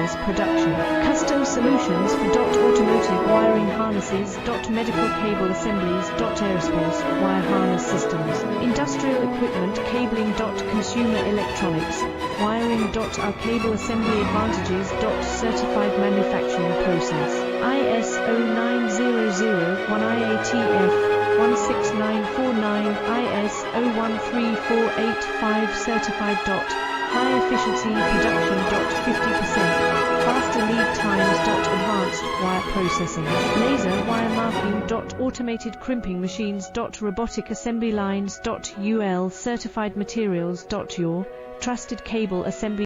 process production. Custom solutions for automotive wiring harnesses, medical cable assemblies, aerospace wire harness systems, industrial equipment cabling, consumer electronics, wiring, our cable assembly advantages, certified manufacturing process. ISO 9001 IATF 16949 IS 013485 certified. High efficiency production. 50% faster lead times. Advanced wire processing, laser wire marking. Automated crimping machines. Robotic assembly lines. UL certified materials. Your trusted cable assembly